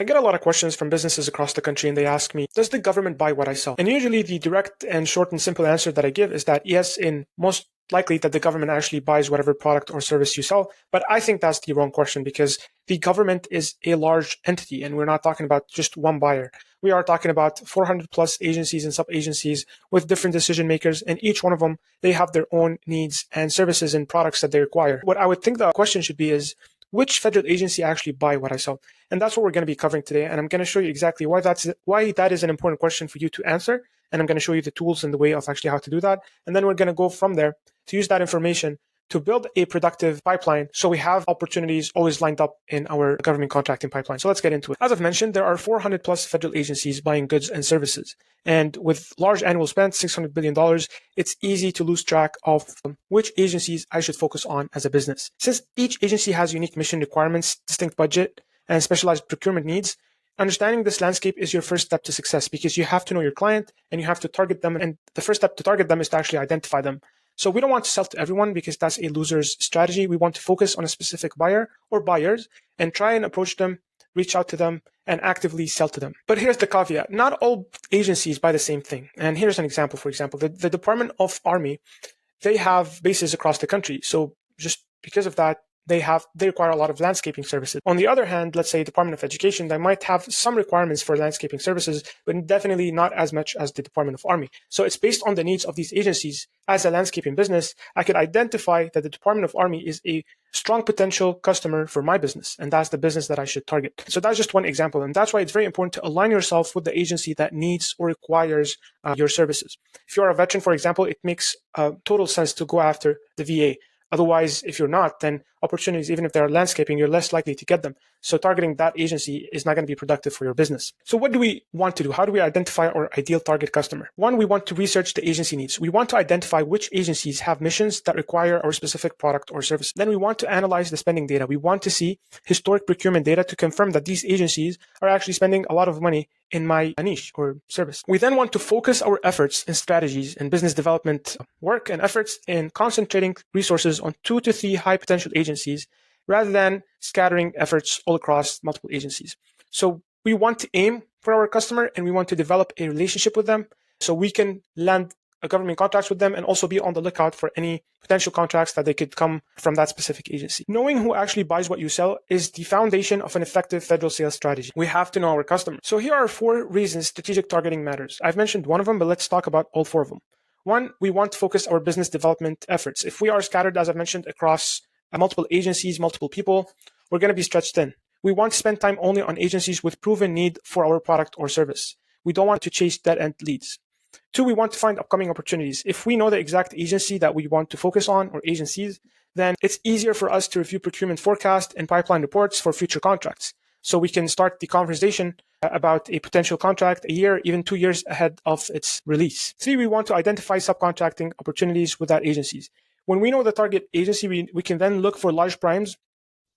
I get a lot of questions from businesses across the country and they ask me, does the government buy what I sell? And usually the direct and short and simple answer that I give is that yes, in most likely that the government actually buys whatever product or service you sell. But I think that's the wrong question because the government is a large entity and we're not talking about just one buyer. We are talking about 400 plus agencies and sub-agencies with different decision makers, and each one of them, they have their own needs and services and products that they require. What I would think the question should be is, which federal agency actually buy what I sell? And that's what we're going to be covering today. And I'm going to show you exactly why that is an important question for you to answer. And I'm going to show you the tools and the way of actually how to do that. And then we're going to go from there to use that information to build a productive pipeline so we have opportunities always lined up in our government contracting pipeline. So let's get into it. As I've mentioned, there are 400 plus federal agencies buying goods and services. And with large annual spend, $600 billion, it's easy to lose track of which agencies I should focus on as a business. Since each agency has unique mission requirements, distinct budget, and specialized procurement needs, understanding this landscape is your first step to success because you have to know your client and you have to target them. And the first step to target them is to actually identify them. So we don't want to sell to everyone because that's a loser's strategy. We want to focus on a specific buyer or buyers and try and approach them, reach out to them, and actively sell to them. But here's the caveat. Not all agencies buy the same thing. And here's an example. For example, the Department of Army, they have bases across the country. So just because of that, they require a lot of landscaping services. On the other hand, let's say Department of Education, they might have some requirements for landscaping services, but definitely not as much as the Department of Army. So it's based on the needs of these agencies. As a landscaping business, I could identify that the Department of Army is a strong potential customer for my business, and that's the business that I should target. So that's just one example, and that's why it's very important to align yourself with the agency that needs or requires your services. If you're a veteran, for example, it makes total sense to go after the VA. Otherwise, if you're not, then opportunities, even if they're landscaping, you're less likely to get them. So targeting that agency is not going to be productive for your business. So what do we want to do? How do we identify our ideal target customer? One, we want to research the agency needs. We want to identify which agencies have missions that require our specific product or service. Then we want to analyze the spending data. We want to see historic procurement data to confirm that these agencies are actually spending a lot of money in my niche or service. We then want to focus our efforts and strategies and business development work and efforts in concentrating resources on 2 to 3 high potential agencies rather than scattering efforts all across multiple agencies. So we want to aim for our customer and we want to develop a relationship with them so we can land a government contracts with them and also be on the lookout for any potential contracts that they could come from that specific agency. Knowing who actually buys what you sell is the foundation of an effective federal sales strategy. We have to know our customer. So here are 4 reasons strategic targeting matters. I've mentioned one of them, but let's talk about all 4 of them. One, we want to focus our business development efforts. If we are scattered, as I've mentioned, across multiple agencies, multiple people, we're going to be stretched thin. We want to spend time only on agencies with proven need for our product or service. We don't want to chase dead-end leads. 2, we want to find upcoming opportunities. If we know the exact agency that we want to focus on or agencies, then it's easier for us to review procurement forecast and pipeline reports for future contracts. So we can start the conversation about a potential contract a year, even 2 years ahead of its release. 3, we want to identify subcontracting opportunities with that agencies. When we know the target agency, we can then look for large primes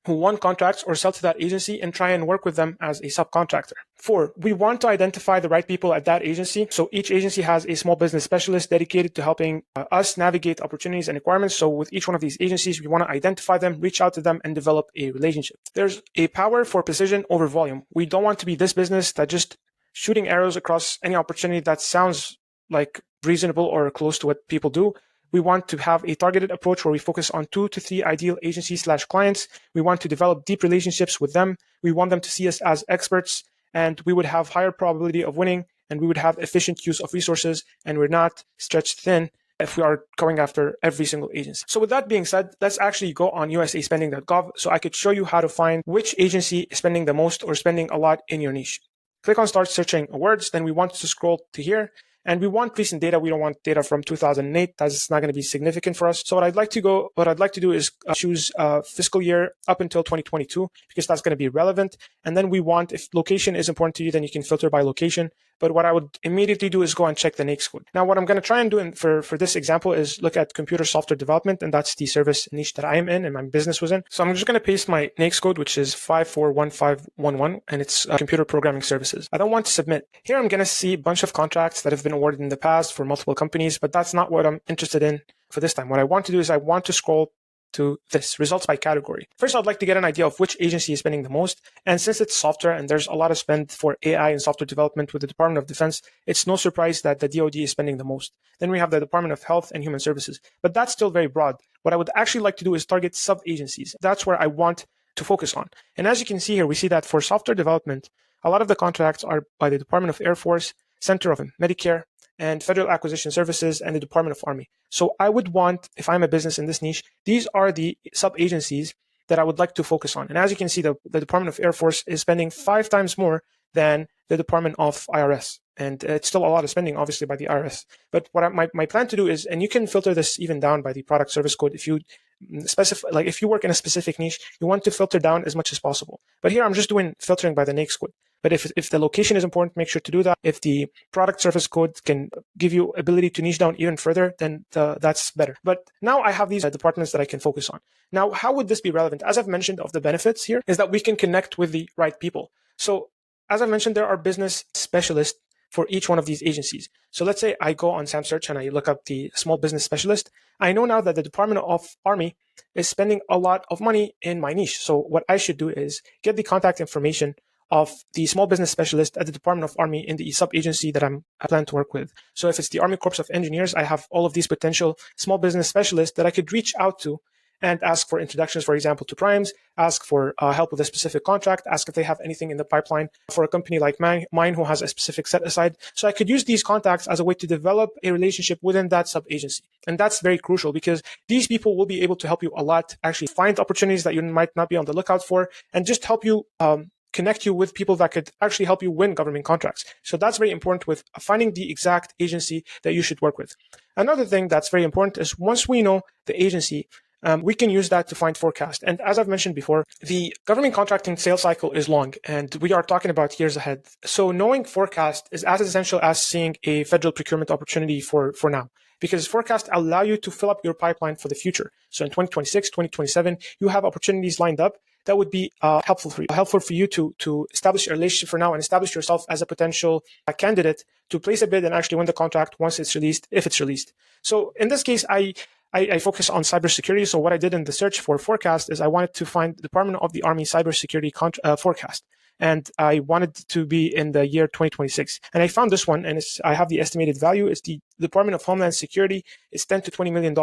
who won contracts or sell to that agency and try and work with them as a subcontractor. 4, we want to identify the right people at that agency. So each agency has a small business specialist dedicated to helping us navigate opportunities and requirements. So with each one of these agencies, we want to identify them, reach out to them, and develop a relationship. There's a power for precision over volume. We don't want to be this business that just shooting arrows across any opportunity that sounds like reasonable or close to what people do. We want to have a targeted approach where we focus on 2 to 3 ideal agencies/clients. We want to develop deep relationships with them. We want them to see us as experts, and we would have higher probability of winning, and we would have efficient use of resources, and we're not stretched thin if we are going after every single agency. So with that being said, let's actually go on USAspending.gov so I could show you how to find which agency is spending the most or spending a lot in your niche. Click on Start Searching Awards, then we want to scroll to here. And we want recent data. We don't want data from 2008. That's not going to be significant for us. So what I'd like to do is choose fiscal year up until 2022 because that's going to be relevant. And then we want, if location is important to you, then you can filter by location. But what I would immediately do is go and check the NAICS code. Now, what I'm going to try and do for this example is look at computer software development, and that's the service niche that I am in and my business was in. So I'm just going to paste my NAICS code, which is 541511, and it's computer programming services. I don't want to submit. Here, I'm going to see a bunch of contracts that have been awarded in the past for multiple companies, but that's not what I'm interested in for this time. What I want to do is I want to scroll to this, results by category. First, I'd like to get an idea of which agency is spending the most. And since it's software and there's a lot of spend for AI and software development with the Department of Defense, it's no surprise that the DoD is spending the most. Then we have the Department of Health and Human Services, but that's still very broad. What I would actually like to do is target sub-agencies. That's where I want to focus on. And as you can see here, we see that for software development, a lot of the contracts are by the Department of Air Force, Center of Medicare, and Federal Acquisition Services, and the Department of Army. So I would want, if I'm a business in this niche, these are the sub-agencies that I would like to focus on. And as you can see, the Department of Air Force is spending 5 times more than the Department of IRS. And it's still a lot of spending, obviously, by the IRS. But what my plan to do is, and you can filter this even down by the product service code. If you specify, like if you work in a specific niche, you want to filter down as much as possible. But here I'm just doing filtering by the NAICS code. But if the location is important, make sure to do that. If the product service code can give you ability to niche down even further, then that's better. But now I have these departments that I can focus on. Now, how would this be relevant? As I've mentioned, of the benefits here is that we can connect with the right people. So as I mentioned, there are business specialists for each one of these agencies. So let's say I go on SamSearch and I look up the small business specialist. I know now that the Department of Army is spending a lot of money in my niche. So what I should do is get the contact information of the small business specialist at the Department of Army in the sub-agency that I plan to work with. So if it's the Army Corps of Engineers, I have all of these potential small business specialists that I could reach out to and ask for introductions, for example, to primes, ask for help with a specific contract, ask if they have anything in the pipeline for a company like mine who has a specific set aside. So I could use these contacts as a way to develop a relationship within that sub-agency. And that's very crucial because these people will be able to help you a lot, actually find opportunities that you might not be on the lookout for, and just help you connect you with people that could actually help you win government contracts. So that's very important with finding the exact agency that you should work with. Another thing that's very important is once we know the agency, we can use that to find forecast. And as I've mentioned before, the government contracting sales cycle is long, and we are talking about years ahead. So knowing forecast is as essential as seeing a federal procurement opportunity for now, because forecasts allow you to fill up your pipeline for the future. So in 2026, 2027, you have opportunities lined up that would be helpful for you to establish a relationship for now and establish yourself as a potential candidate to place a bid and actually win the contract once it's released, if it's released. So in this case, I focus on cybersecurity. So what I did in the search for forecast is I wanted to find the Department of the Army cybersecurity forecast. And I wanted to be in the year 2026. And I found this one, and I have the estimated value. It's the Department of Homeland Security. It's $10 to $20 million,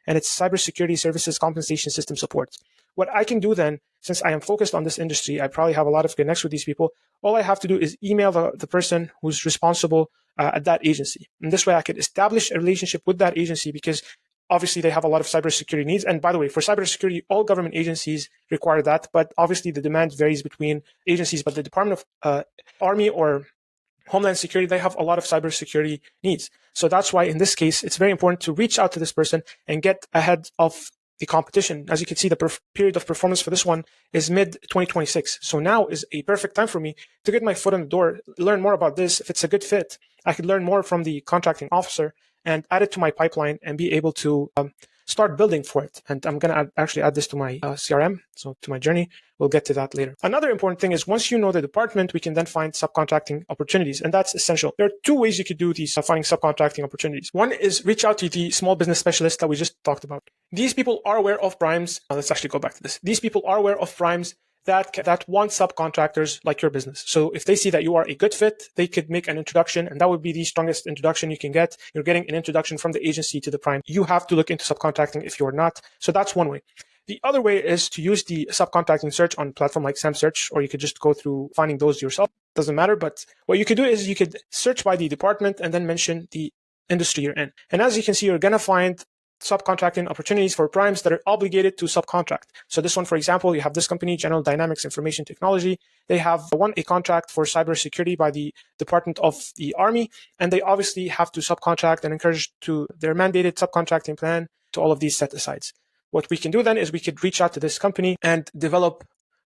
and it's cybersecurity services compensation system support. What I can do then, since I am focused on this industry, I probably have a lot of connections with these people. All I have to do is email the person who's responsible at that agency. And this way I could establish a relationship with that agency because obviously they have a lot of cybersecurity needs. And by the way, for cybersecurity, all government agencies require that. But obviously the demand varies between agencies. But the Department of Army or Homeland Security, they have a lot of cybersecurity needs. So that's why in this case, it's very important to reach out to this person and get ahead of the competition. As you can see, the period of performance for this one is mid-2026. So now is a perfect time for me to get my foot in the door, learn more about this. If it's a good fit, I could learn more from the contracting officer and add it to my pipeline and be able to start building for it. And I'm going to actually add this to my CRM, so to my journey. We'll get to that later. Another important thing is once you know the department, we can then find subcontracting opportunities, and that's essential. There are 2 ways you could do these finding subcontracting opportunities. One is reach out to the small business specialists that we just talked about. These people are aware of primes. Let's actually go back to this. These people are aware of primes that want subcontractors like your business. So if they see that you are a good fit, they could make an introduction, and that would be the strongest introduction you can get. You're getting an introduction from the agency to the prime. You have to look into subcontracting if you're not. So that's one way. The other way is to use the subcontracting search on a platform like SamSearch, or you could just go through finding those yourself. Doesn't matter. But what you could do is you could search by the department and then mention the industry you're in. And as you can see, you're going to find subcontracting opportunities for primes that are obligated to subcontract. So this one, for example, you have this company, General Dynamics Information Technology. They have won a contract for cybersecurity by the Department of the Army, and they obviously have to subcontract and encourage to their mandated subcontracting plan to all of these set-asides. What we can do then is we could reach out to this company and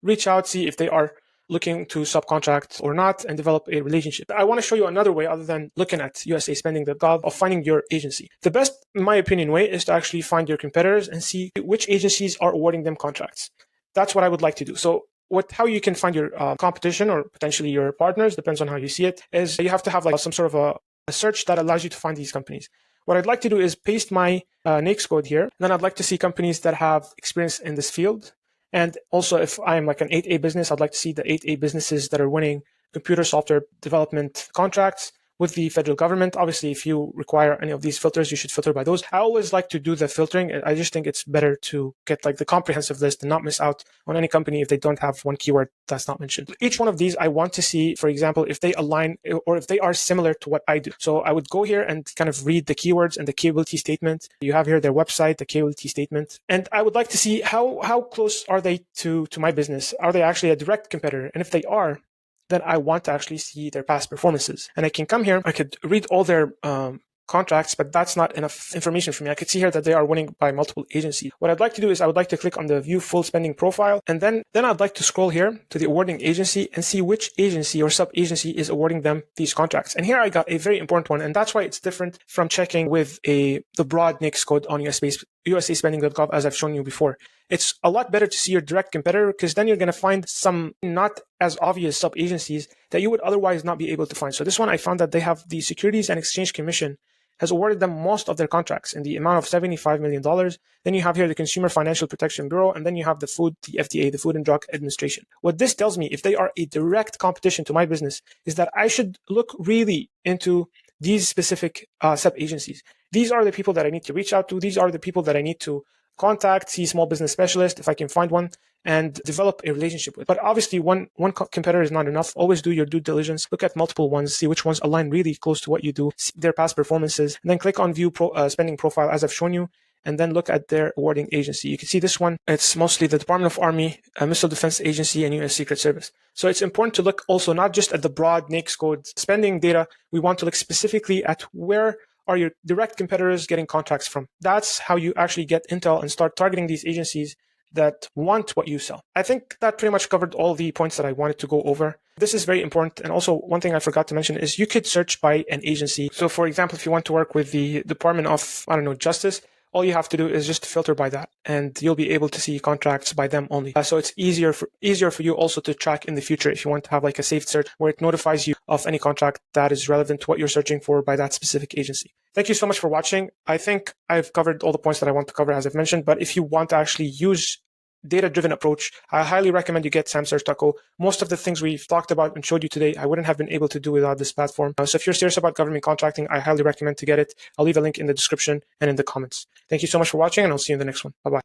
reach out, see if they are looking to subcontract or not, and develop a relationship. I want to show you another way other than looking at USAspending.gov of finding your agency. The best, in my opinion, way is to actually find your competitors and see which agencies are awarding them contracts. That's what I would like to do. So how you can find your competition or potentially your partners, depends on how you see it, is you have to have like some sort of a search that allows you to find these companies. What I'd like to do is paste my NAICS code here. And then I'd like to see companies that have experience in this field. And also, if I'm like an 8A business, I'd like to see the 8A businesses that are winning computer software development contracts with the federal government. Obviously, if you require any of these filters, you should filter by those. I always like to do the filtering. I just think it's better to get like the comprehensive list and not miss out on any company if they don't have one keyword that's not mentioned. Each one of these, I want to see, for example, if they align or if they are similar to what I do. So I would go here and kind of read the keywords and the capability statement. You have here their website, the capability statement. And I would like to see how close are they to my business? Are they actually a direct competitor? And if they are, then I want to actually see their past performances. And I can come here, I could read all their contracts, but that's not enough information for me. I could see here that they are winning by multiple agencies. What I'd like to do is I would like to click on the view full spending profile, and then I'd like to scroll here to the awarding agency and see which agency or sub-agency is awarding them these contracts. And here I got a very important one, and that's why it's different from checking with the broad NAICS code on USAspending.gov, as I've shown you before. It's a lot better to see your direct competitor, because then you're going to find some not as obvious sub-agencies that you would otherwise not be able to find. So this one, I found that they have the Securities and Exchange Commission has awarded them most of their contracts in the amount of $75 million. Then you have here the Consumer Financial Protection Bureau, and then you have the FDA, the Food and Drug Administration. What this tells me, if they are a direct competition to my business, is that I should look really into these specific sub-agencies. These are the people that I need to reach out to. These are the people that I need to contact, see small business specialist if I can find one, and develop a relationship with. But obviously, one competitor is not enough. Always do your due diligence. Look at multiple ones, see which ones align really close to what you do, see their past performances, and then click on view spending profile as I've shown you, and then look at their awarding agency. You can see this one. It's mostly the Department of Army, Missile Defense Agency, and U.S. Secret Service. So it's important to look also not just at the broad NAICS code spending data. We want to look specifically at where are your direct competitors getting contracts from. That's how you actually get intel and start targeting these agencies that want what you sell. I think that pretty much covered all the points that I wanted to go over. This is very important. And also, one thing I forgot to mention is you could search by an agency. So for example, if you want to work with the Department of, Justice, all you have to do is just filter by that, and you'll be able to see contracts by them only. So it's easier for you also to track in the future if you want to have like a saved search where it notifies you of any contract that is relevant to what you're searching for by that specific agency. Thank you so much for watching. I think I've covered all the points that I want to cover, as I've mentioned, but if you want to actually use data-driven approach, I highly recommend you get SamSearch.co. Most of the things we've talked about and showed you today, I wouldn't have been able to do without this platform. So if you're serious about government contracting, I highly recommend to get it. I'll leave a link in the description and in the comments. Thank you so much for watching, and I'll see you in the next one. Bye-bye.